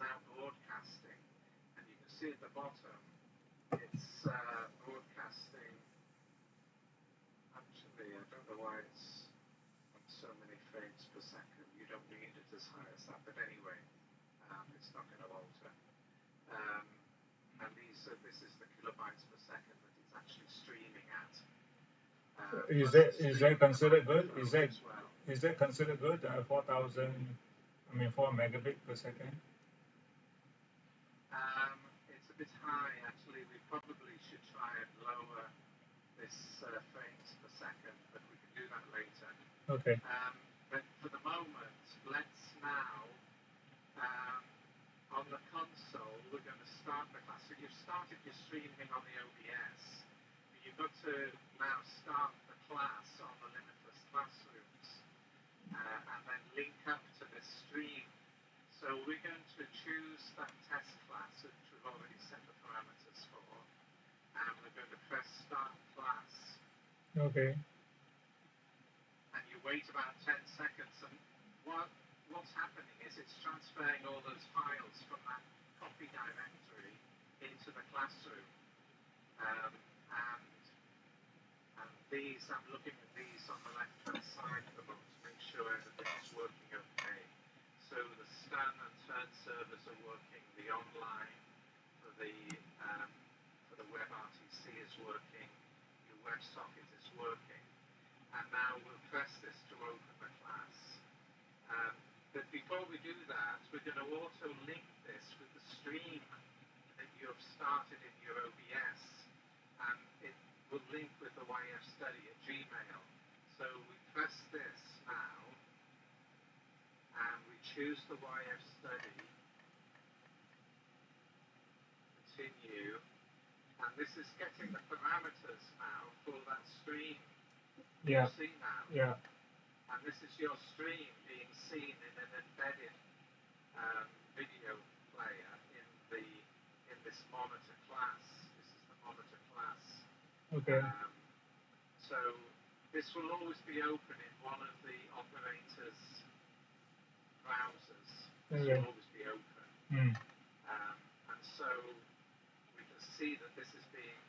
now broadcasting, and you can see at the bottom, it's broadcasting. Actually, I don't know why it's on so many frames per second. You don't need it as high as that, but anyway, it's not going to alter. And this is the kilobytes per second that it's actually streaming at. Is that considered good? Is that considered good? 4 megabit per second. It's a bit high actually. We probably should try and lower this frames per second, but we can do that later. Okay. But for the moment, let's now on the console we're going to start the class. So you've started your streaming on the OBS. You've got to now start the class on the Limitless Classrooms and then link up to the stream. So we're going to choose that test class, which we've already set the parameters for, and we're going to press Start Class. Okay. And you wait about 10 seconds, and what's happening is it's transferring all those files from that copy directory into the classroom. And these, I'm looking at these on the left-hand side at the moment to make sure everything's working okay. So the scan and turn servers are working, the online for the WebRTC is working, your WebSocket is working, and now we'll press this to open the class. But before we do that, we're going to also link this with the stream that you have started in your OBS, and it will link with the YF Study at Gmail. So we press this now, and we choose the YF Study, continue, and this is getting the parameters now for that stream. Yeah. You see now? Yeah. And this is your stream being seen in an embedded video player in this monitor class. This is the monitor class. Okay. So this will always be open in one of the operator's browsers. This will always be open. And so we can see that this is being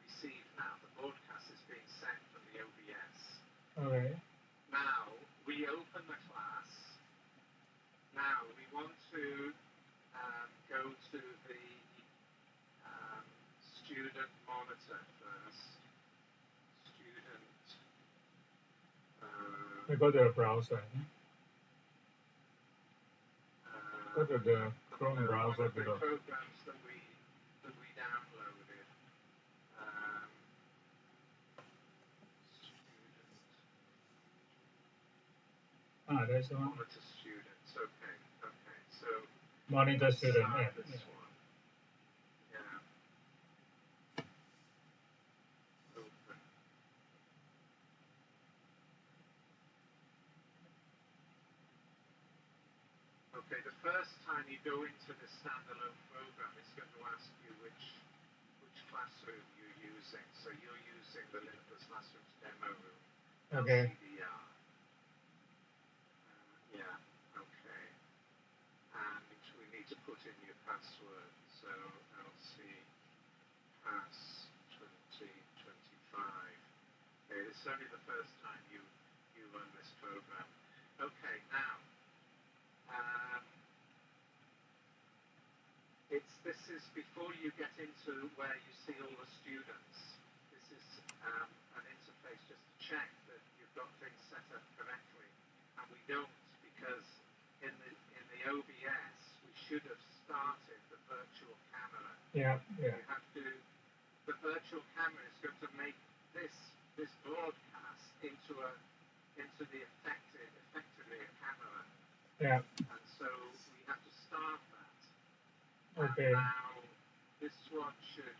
received now. The broadcast is being sent from the OBS. Okay. Now we open the class. Now we want to go to the student monitor first. Student. We go to the browser. Go to the Chrome browser below. The programs that we downloaded. Student. There's one. Monitor students. Okay. So monitor student. Yeah. This one. Yeah. Open. Okay, the first time you go into the standalone program, it's going to ask you which classroom you're using. So you're using the Limitless Classrooms demo room. Okay. LCDR. Yeah, okay. And we need to put in your password. So LC Pass 2025. Okay, this is only the first time you run this program. Okay, now. This is before you get into where you see all the students. This is an interface just to check that you've got things set up correctly, and we don't because in the OBS we should have started the virtual camera. Yeah. You have to. The virtual camera is going to make this broadcast into the effectively a camera. Yeah. And so we have to start that. Okay. And now this one should.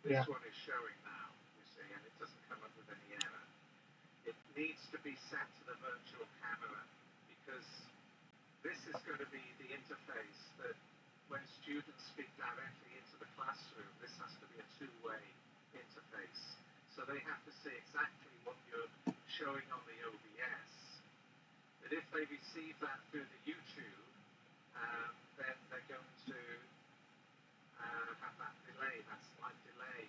This one is showing now, you see, and it doesn't come up with any error. It needs to be set to the virtual camera because this is going to be the interface that when students speak directly into the classroom, this has to be a two-way interface. So they have to see exactly what you're showing on the OBS, But if they receive that through the YouTube, then they're going to have that delay, that slight delay.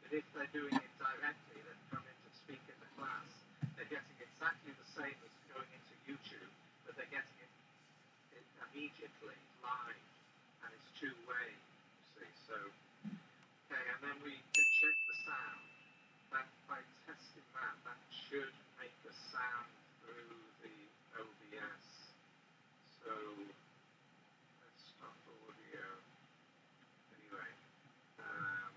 But if they're doing it directly, they've come in to speak in the class, they're getting exactly the same as going into YouTube, but they're getting it immediately, live, and it's two-way, you see. So, okay, and then we can check the sound. That by testing that, that should make the sound through the OBS. So, let's stop audio. Anyway, um,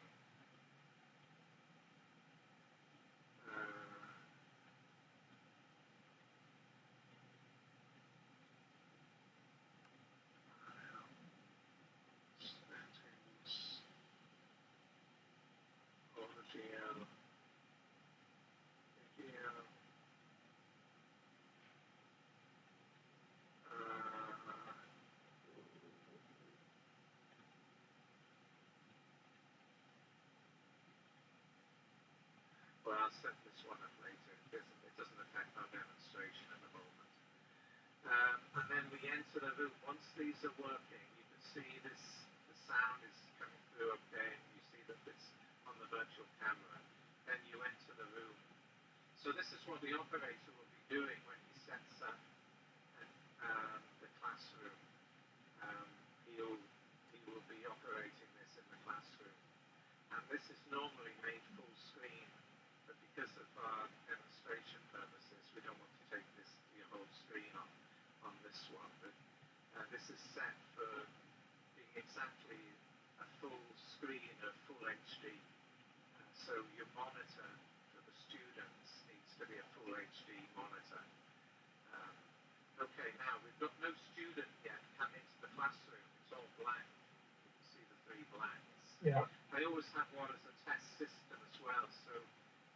settings, audio, video, well, I'll set this one up later. It doesn't affect our demonstration at the moment. And then we enter the room. Once these are working, you can see this, the sound is coming through okay, and you see that it's on the virtual camera. Then you enter the room. So this is what the operator will be doing when he sets up the classroom. He will be operating this in the classroom. And this is normally made full screen, but because of our demonstration purposes, we don't want to take this the whole screen on this one. But this is set for being exactly a full screen of full HD. So your monitor for the students needs to be a full HD monitor. Okay, now we've got no student yet come into the classroom. It's all blank. You can see the three blanks. Yeah. I always have one as a test system as well, so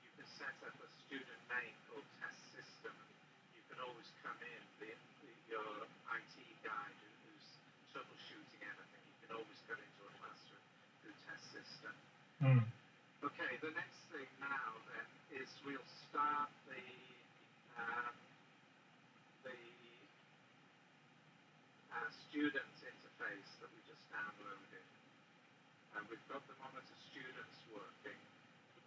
you can set up a student name called test system, and you can always come in, your IT guy who's troubleshooting anything, you can always come into a classroom through test system. Okay, the next thing now then is we'll start the student interface that we just downloaded. We've got the monitor students working.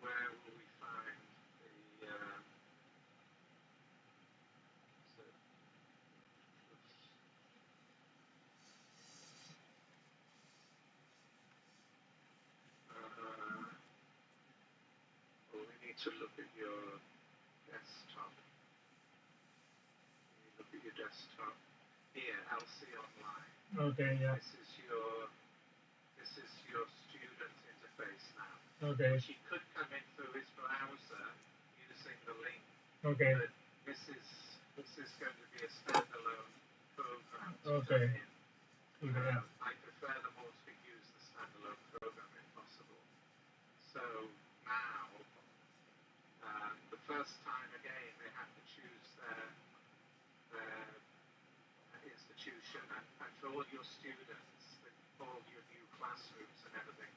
Where will we find the well, we need to look at your desktop. You look at your desktop. Here, LC Online. Okay, yeah. This is your student interface now. Okay. Which he could come in through his browser using the link. Okay. But this is going to be a standalone program to Okay. come in. I prefer them all to use the standalone program if possible. So now, the first time again, they have to choose their institution, and for all your students, all your new classrooms and everything,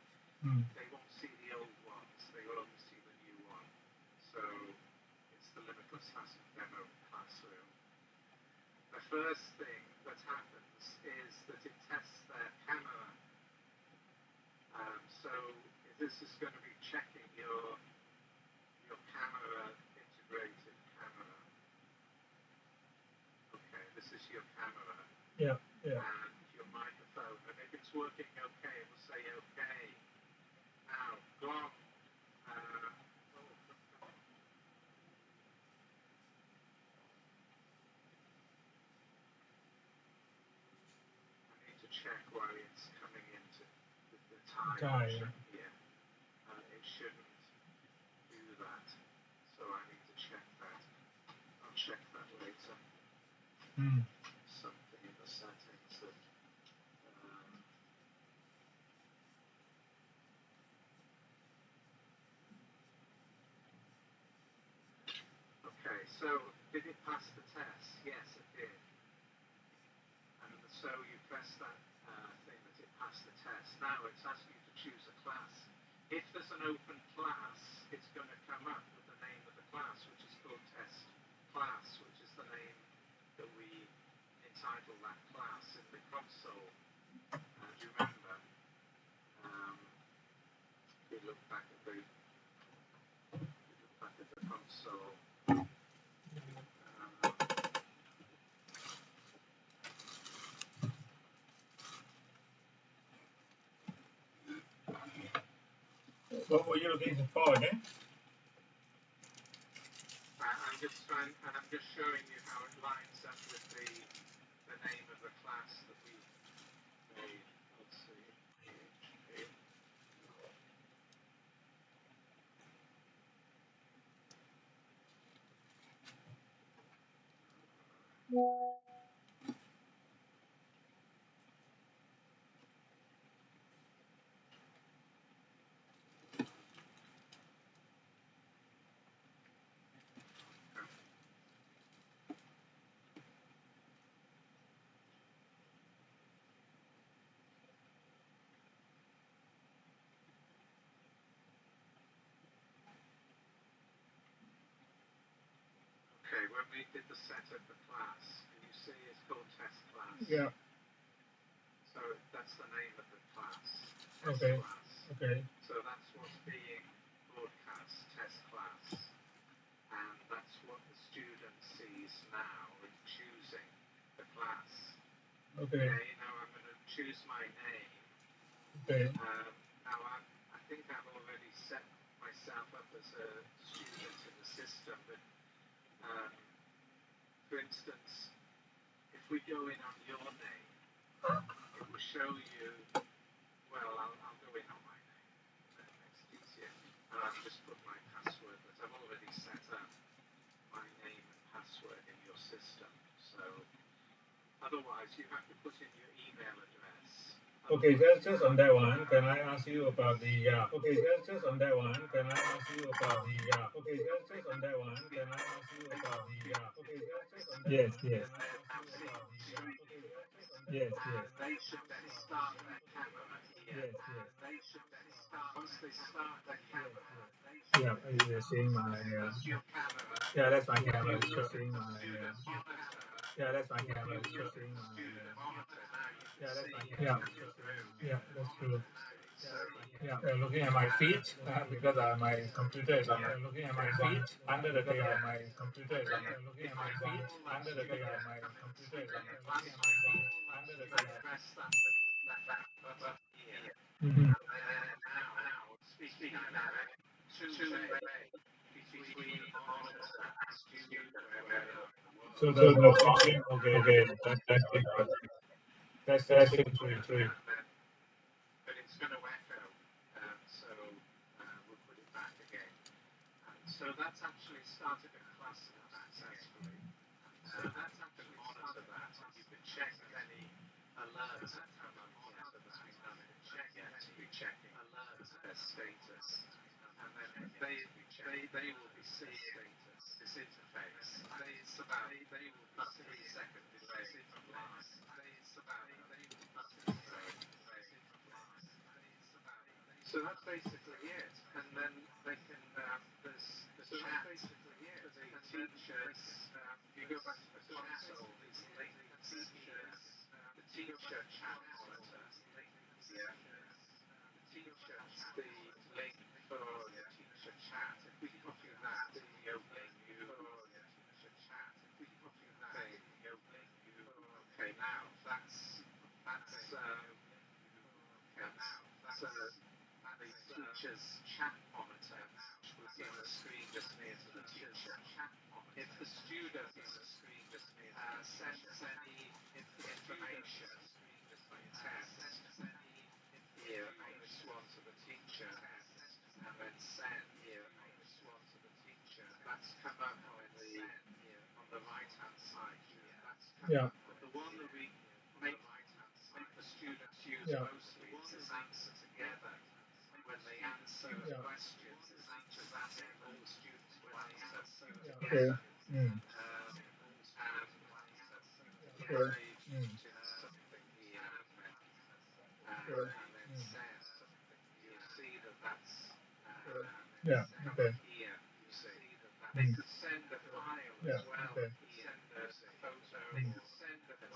they won't see the old ones, they will only see the new one. So it's the Limitless Classroom demo classroom. The first thing that happens is that it tests their camera. So this is going to be checking your camera, integrated camera. Okay, this is your camera. Yeah. And your microphone. And if it's working okay, it will say okay. Now, go on. I need to check why it's coming into the time. Yeah. It shouldn't do that. So I need to check that. I'll check that later. Something in the settings that okay, so did it pass the test? Yes, it did. And so you press that thing that it passed the test. Now it's asking you to choose a class. If there's an open class, it's going to come up with the name of the class, which is called test class, which is the name that we title that class in the console. Do you remember? If you look back at the console. What were you looking for again? I'm just showing you how it lines up with the name of the class that we made. Let's see. Okay, when we did the set of the class, you see it's called test class. Yeah. So that's the name of the class. Okay. Class. Okay. So that's what's being broadcast, test class. And that's what the student sees now in choosing the class. Okay. Now I'm going to choose my name. Okay. Now I think I've already set myself up as a student in the system, but for instance, if we go in on your name, it will show you, well, I'll go in on my name, that makes it easier. And I'll just put my password, but I've already set up my name and password in your system. So otherwise, you have to put in your email address. Okay, just on that one, can I ask you about the, okay, just on that one, can I ask you about the, okay, just on that one, can I ask you about the, okay, just on that Yes, one, yes. can I ask you about the, okay, just on that Yes, one, yes. They should then start their camera here. Yes, yes. They should then start, once they start their camera, Yeah, you're seeing my, that's your camera. yeah, that's my camera, You it's look showing at the my, student monitor. yeah, that's my You camera, it's look at showing the my, student monitor. Now you can yeah, that's see my in camera, the room. yeah, that's true. So Yeah, looking at my feet because my computer is on. Looking at my feet under the table. My computer is on. Looking at my feet under the table. My computer is on. Looking at my feet under the table. press that button here. Mm-hmm. Now, speaking direct, two-way between the monitor and the student wherever they are. So the function, okay, that's true. But it's going to echo, so we'll put it back again. So that's actually started a class successfully. So that's actually monitor that, and you can check if any alerts have come up yet that has been done. Check yet to be checking their status, and then they will be seeing this interface. It's about they will be 3-second delay from last. It's about so that's basically it, and then they can there's the chat for the teachers. If you go back to the console, there's links here. The teacher chat monitor. That's the link for the teacher chat. If we copy that, the link okay, now that's the teacher's chat monitor, which will be on the screen just near to the teacher. If the student sends any information on text here on this one to the teacher, and then send here on this one to the teacher, that's come up on the right hand side here. Yeah. But the one that we make the students use mostly is this answer together. When they answer questions, the teachers asking all the students to answer together. Okay. Something here, and then send. You'll see that that's Yeah. Okay. here. You see, they could send a file as well. Okay. Send a photo. They could send a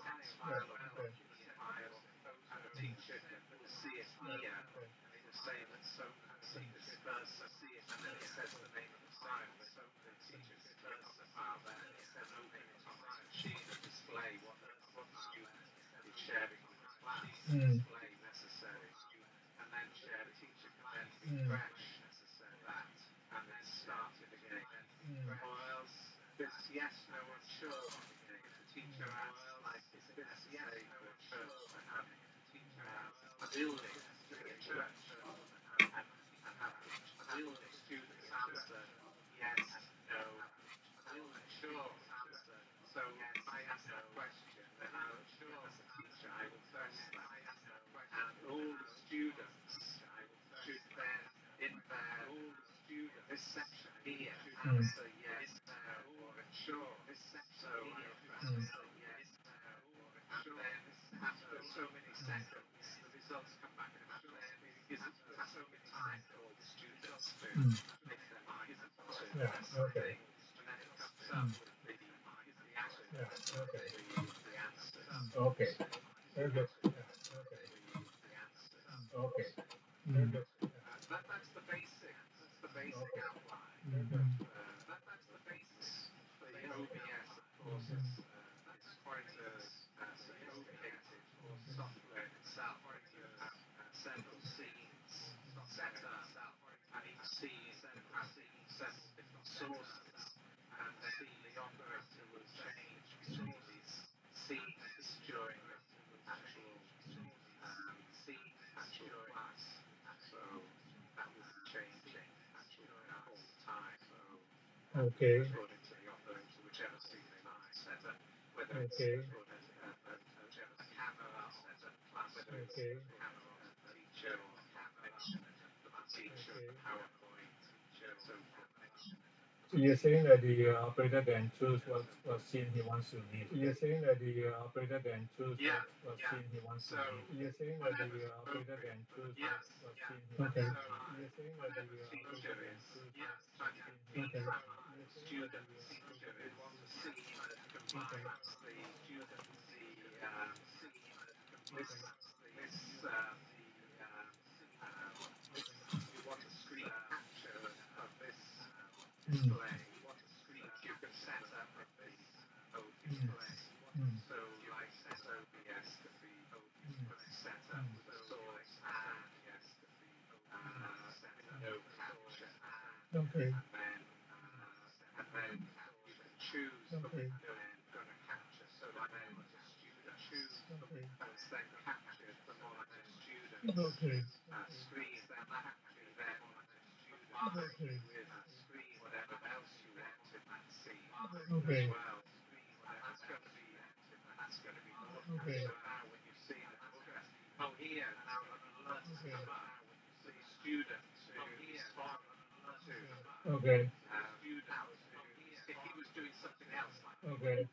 file or document file, and the teacher will see it here, and it will say that so see this person, and then it says the name of the file. So the teacher can click on the file there and it says open it on the sheet and display what the student is sharing with the class. Display necessary, and then share the teacher can then refresh that and then start it again. Or else this yes, no, unsure. If the teacher asks, like, is it necessary for a church to have a building in a church and have a building? Students answer yes, no, unsure. So if I ask that question, then I'll, as a teacher, I will press that, and all the students should then, in their this section here, answer yes, no, or unsure. So I will press yes, no, or unsure. And then after so many seconds, the results come back and because it has so many time for all the students to make their mind up to press the thing, and then it comes up with the answer, the answer. Okay. Very good. Okay. Very good. That's the basic. That's the basic outline. That's the basics. The OBS, of course, it's quite sophisticated software itself. Several scenes set up, and each scene has several different sources, and then the operator will change between these scenes during actual class. So that will be changing all the time. So Okay. according to the operator, whichever scene they want to set up, whether it's Okay. whichever camera or class, whether it's Okay. camera on the teacher or connection to the teacher, PowerPoint, so forth. So you're saying that the operator then choose what scene he wants to leave. You're saying that the operator then choose what scene he wants to leave. You're saying that the operator then choose what scene he wants to leave. You're saying that the operator then choose what scene he wants to leave. Students who want to see that combines the you want a screen capture of this display. You can set up of this display. So like OBS can be set up with a source and no capture, Okay. and then you can choose the window you're going to capture. So like then the student choose the window that's then captured the monitor student's Okay. screen, then capture them combined with whatever else you want in that scene Okay. as well. And that's going to be broadcast. So now when you see the broadcast, here now alerts come up. The students who respond to Okay. if he was doing something else like Okay.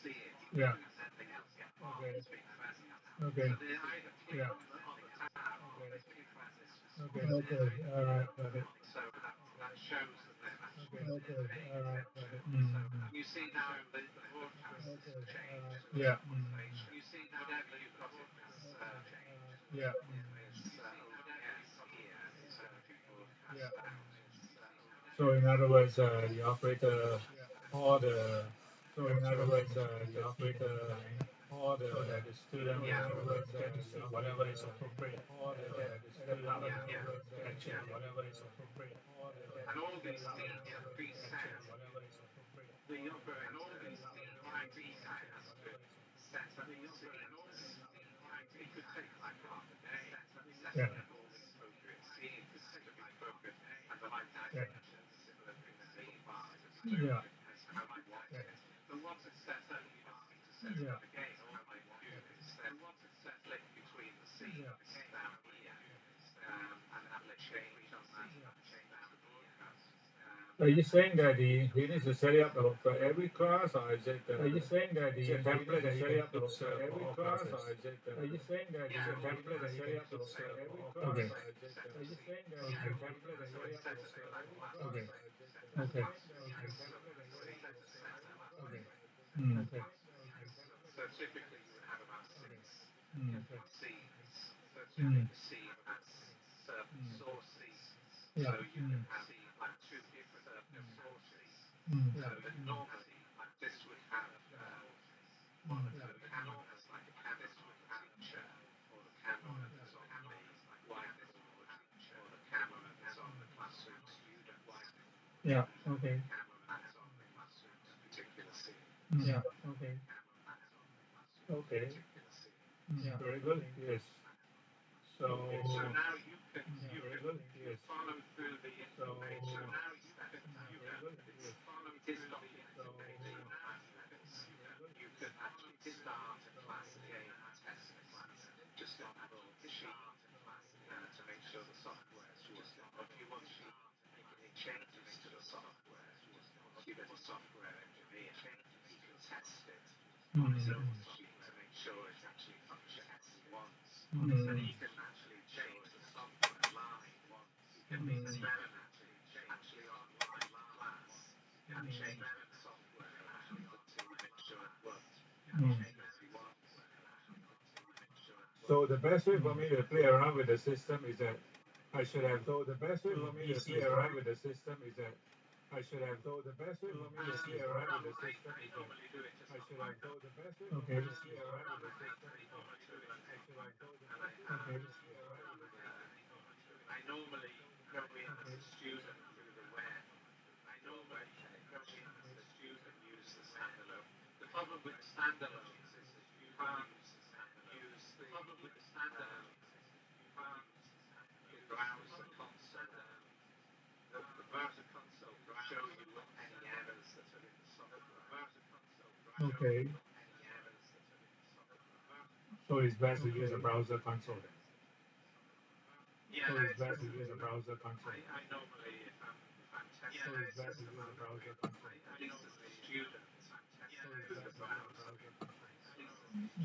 see it, Yeah. and then they else get Okay. being present. Okay. So they either click Yeah. on the tab or they click on this. Okay. Okay. All right. Got it. So that shows that they're actually Okay. paying All right. attention. Got it. You see now the broadcast has changed. Yeah. You see now whenever you've got it this Yeah. this OBS here, it's broadcast Yeah. out. So in other words, the operator or the so in other words, the operator or the student in other words get to see whatever is appropriate or the student in other words capture whatever is appropriate or the And all these scenes are preset. whatever is appropriate. The operator, IT guy has to set up the scenes. It could take like half a day setting up all the appropriate scenes to be appropriate, and the light dimensions similar to the scene bars Yeah. as how you want it. But once it's set up, you don't need to set it up again. All you do is then flick between the scenes down here, and have a change on that broadcast. Are you saying that he needs to set it up for every class, or is it? Are you saying that the template is set up for every class, or is it? Are you saying that the template is set up for every class? Okay. Are you saying that the template is set up for every class? Okay. Okay. Okay. Okay. So typically you would have about Okay. six Okay. different scenes. So Mm. typically a scene has certain Mm. sources. Yeah. So you can have like two different sources. Yeah. But normally this would have one of Yeah. the camera has like a camera on the teacher, or the camera that's on the whiteboard, or the camera that's on the classroom student. Yeah. Okay. That's on a particular scene. Yeah. Okay. Okay. Very good. Yes. So. Okay, so now you can Very good. Yes. follow through the So. information step by Very step. good. It's, Yes. it is documented data on manuals. You can actually start a class again, test the class, just on a roll sheet to make sure the software is working. Or if you want to make any changes to the software, if you've got a software engineer, you can test it on his own sheet to make sure it's actually functioning as he wants. And he can actually change the software live. You can experiment actually online class and change the software until you make sure it works as he wants. So the best way for me to play around with the system is that I should have. So the best way for me to play around with the system is that I should have. So the best way for me to play around with the system is that Normally do it just I on should my have. So the best way for I me to play around with the system is that normally do it I should have. So the and best way for me to play around with the system. I normally go in as a student through the web. I normally go in as a student, use the standalone. The problem with the standalones is that you can't use the browser console. The browser console will show you any errors that are in the software. Okay. So it's best to use a browser console then. Yeah, So it's it's best to best. use a browser console. I normally, if I'm testing, So it's best to use a browser console. at least as a student, So it's through the best to use a browser. browser console.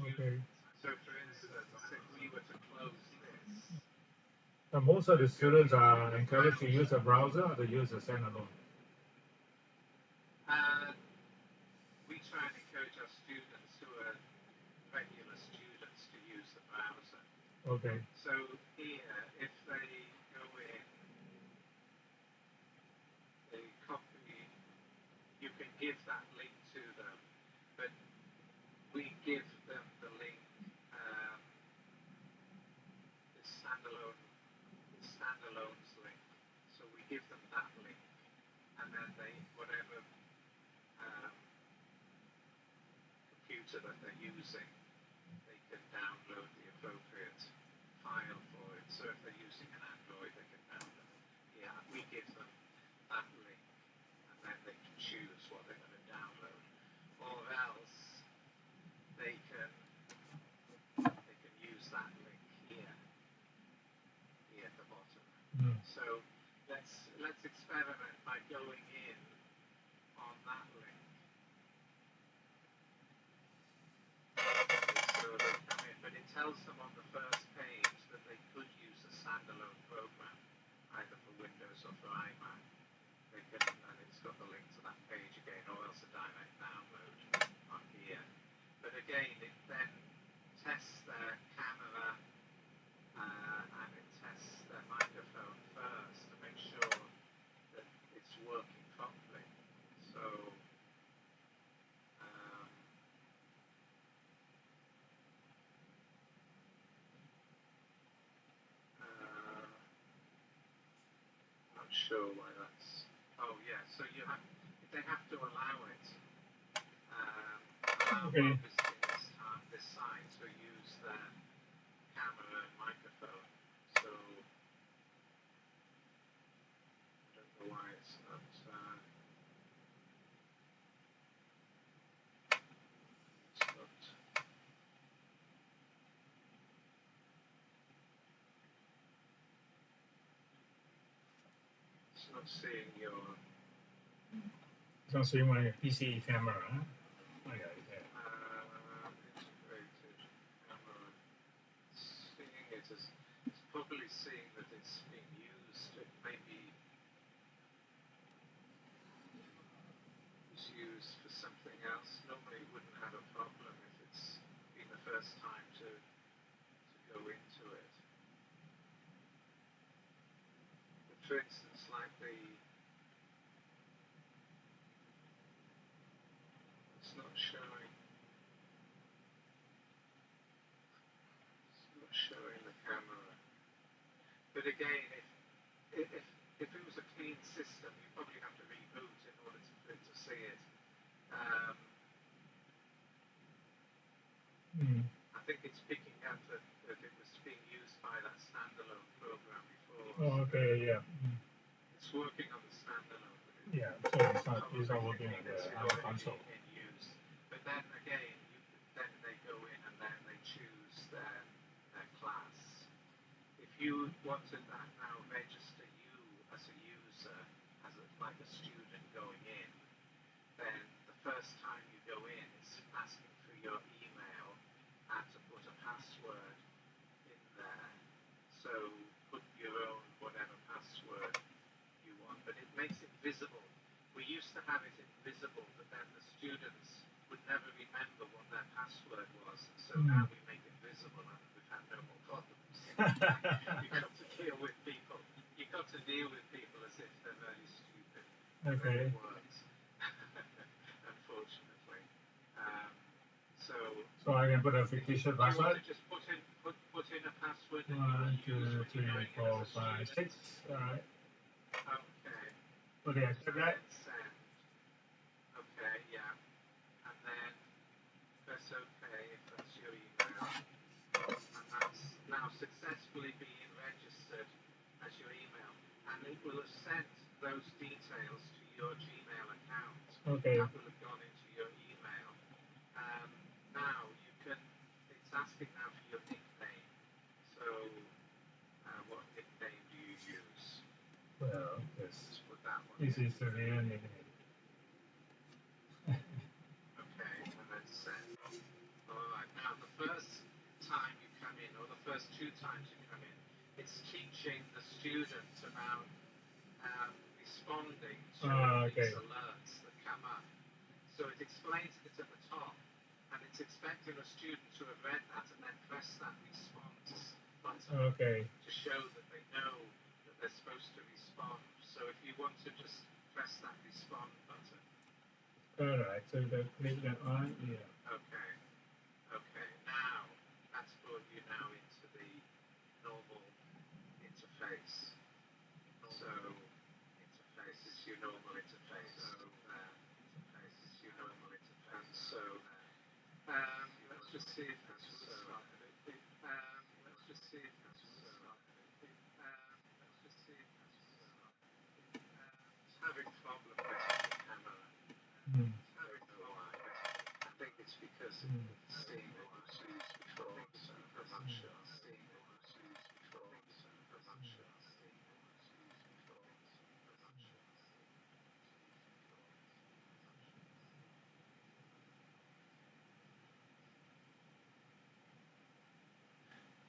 Okay. So, for instance, if we were to close this, And most of the students are encouraged to use a browser or to use a standalone. uh, we try and encourage our students who are regular students to use the browser. Okay. So here, if they go in, they copy, you can give that link to them, but we give them the link, um, the standalones link. So we give them that link, and then they, whatever um, computer that they're using, they can download the appropriate file for it. So if they're using an Android, they can download. Yeah, we give them that link, and then they can choose what they're going to download. Or else they can use that link here at the bottom. So let's experiment by going in on that link. So they come in, but it tells them on the first page that they could use a standalone program, either for Windows or for iMac. They can, and it's got the link to that page again, or else a direct download on here. But again, it then tests their camera and it tests their microphone first to make sure that it's working properly. So um, not sure why that's. Oh yeah, so you have they have to allow it. Allow Okay. this site to use their camera and microphone. So I don't know why it's not. It's not seeing your. It's not seeing my PC camera. Huh? Oh, yeah, Integrated camera. Seeing it as it's probably seeing that it's being used. It may be used for something else. Normally, it wouldn't have a problem if it's first time to go into it. But for instance, like it's not showing the camera. But again, if it was a clean system, you probably have to reboot in order for it to see it. I think it's picking up that it was being used by that standalone program before. Oh, okay, yeah. It's working on the standalone. Yeah, so it's not working on the console. In use. But then again, then they go in and then they choose their class. If you wanted that now register you as a user, like a student going in, then the first time you go in, it's asking for your email and to put a password in there. So put your own whatever password you want, but it makes it visible. We used to have it invisible, but then the students would never remember what their password was. So now we make it visible and we've had no more problems. You've got to deal with people. You've got to deal with people as if they're very stupid. Okay. It works. Unfortunately. So I can put a fictitious password. Just put in a password. 1, 2, 3, 4, 5, 6. Alright. Okay. Okay, accept that. Send. Okay, yeah. And then press OK if that's your email. And that's now successfully being registered as your email. And it will have sent those details to your Gmail account. Okay. That will have gone into your email. Now you can, it's asking now for your nickname. So what nickname do you use? Well, this is the real nickname. Okay, and then send. Alright, now the first time you come in, or the first 2 times you come in, it's teaching the student about responding to these alerts that come up. So it explains it at the top, and it's expecting a student to have read that and then press that response button to show that they know that they're supposed to respond. So if you want to just press that respond button. Alright, so click that on, yeah. Okay, now that's brought you now into the normal interface. So interface is your normal interface. So let's just see if that's it's having problem getting the camera. I don't know why, but I think it's because it's seeing what was used before, so I'm not sure.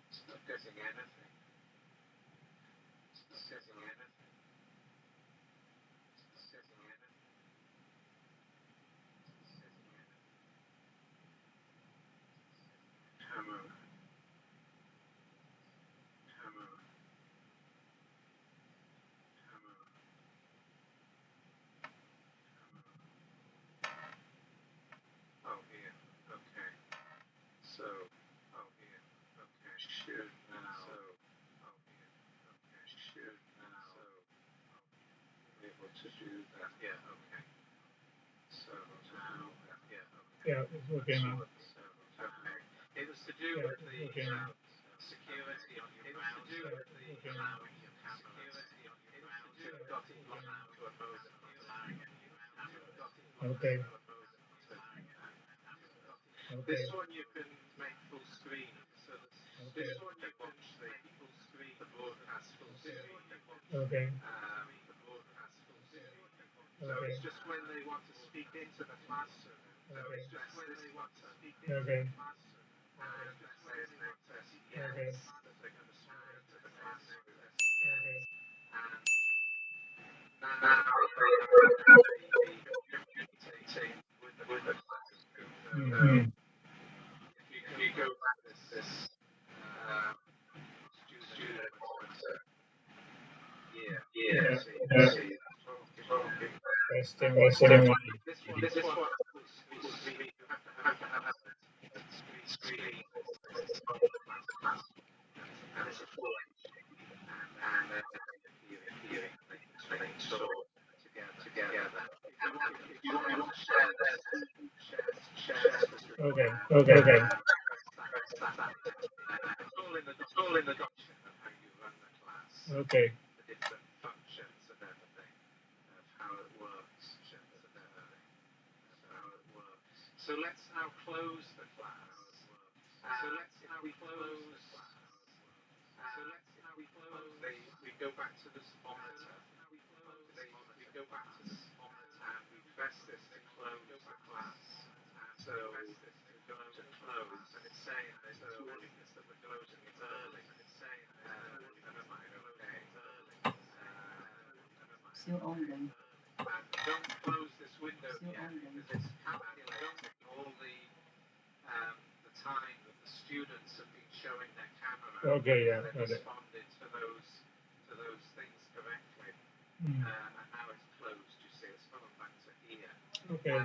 It's not getting anything. Camera. Oh, here. Okay. So, should now. Be able to do that. Yeah, okay. So now, Yeah, it's okay now. okay. It was to do with the security on your browser, allowing your camera. Got it locked to a modem, allowing it. Okay. This one you can make full screen. So this one you can make full screen. The broadcast full screen. Okay. So it's just when they want to speak into the classroom. So it's just when they want to speak into Okay. the classroom. And there's no test yes that they're going to speak into the classroom. Okay. And now they are communicating with the classroom. If you go sitting on. This one will screen. You have to have screen, and it's a full and viewing things all together. If you want to share this, share this with Okay. it's all in the document of how you run the class. Okay. The different functions and everything of how it works. So let's now close the class. We go back to this monitor. We go back to this monitor and we press this to close the class. So we're going to close and it's saying it's warning us that we're closing it early. And it's saying never mind, okay. Still on then. And don't close this window yet because it's calculating all the time that the students have been showing their camera. Okay, yeah, and got it. responded to those things correctly. Mm. And now it's closed. You see, it's gone back to here. Okay.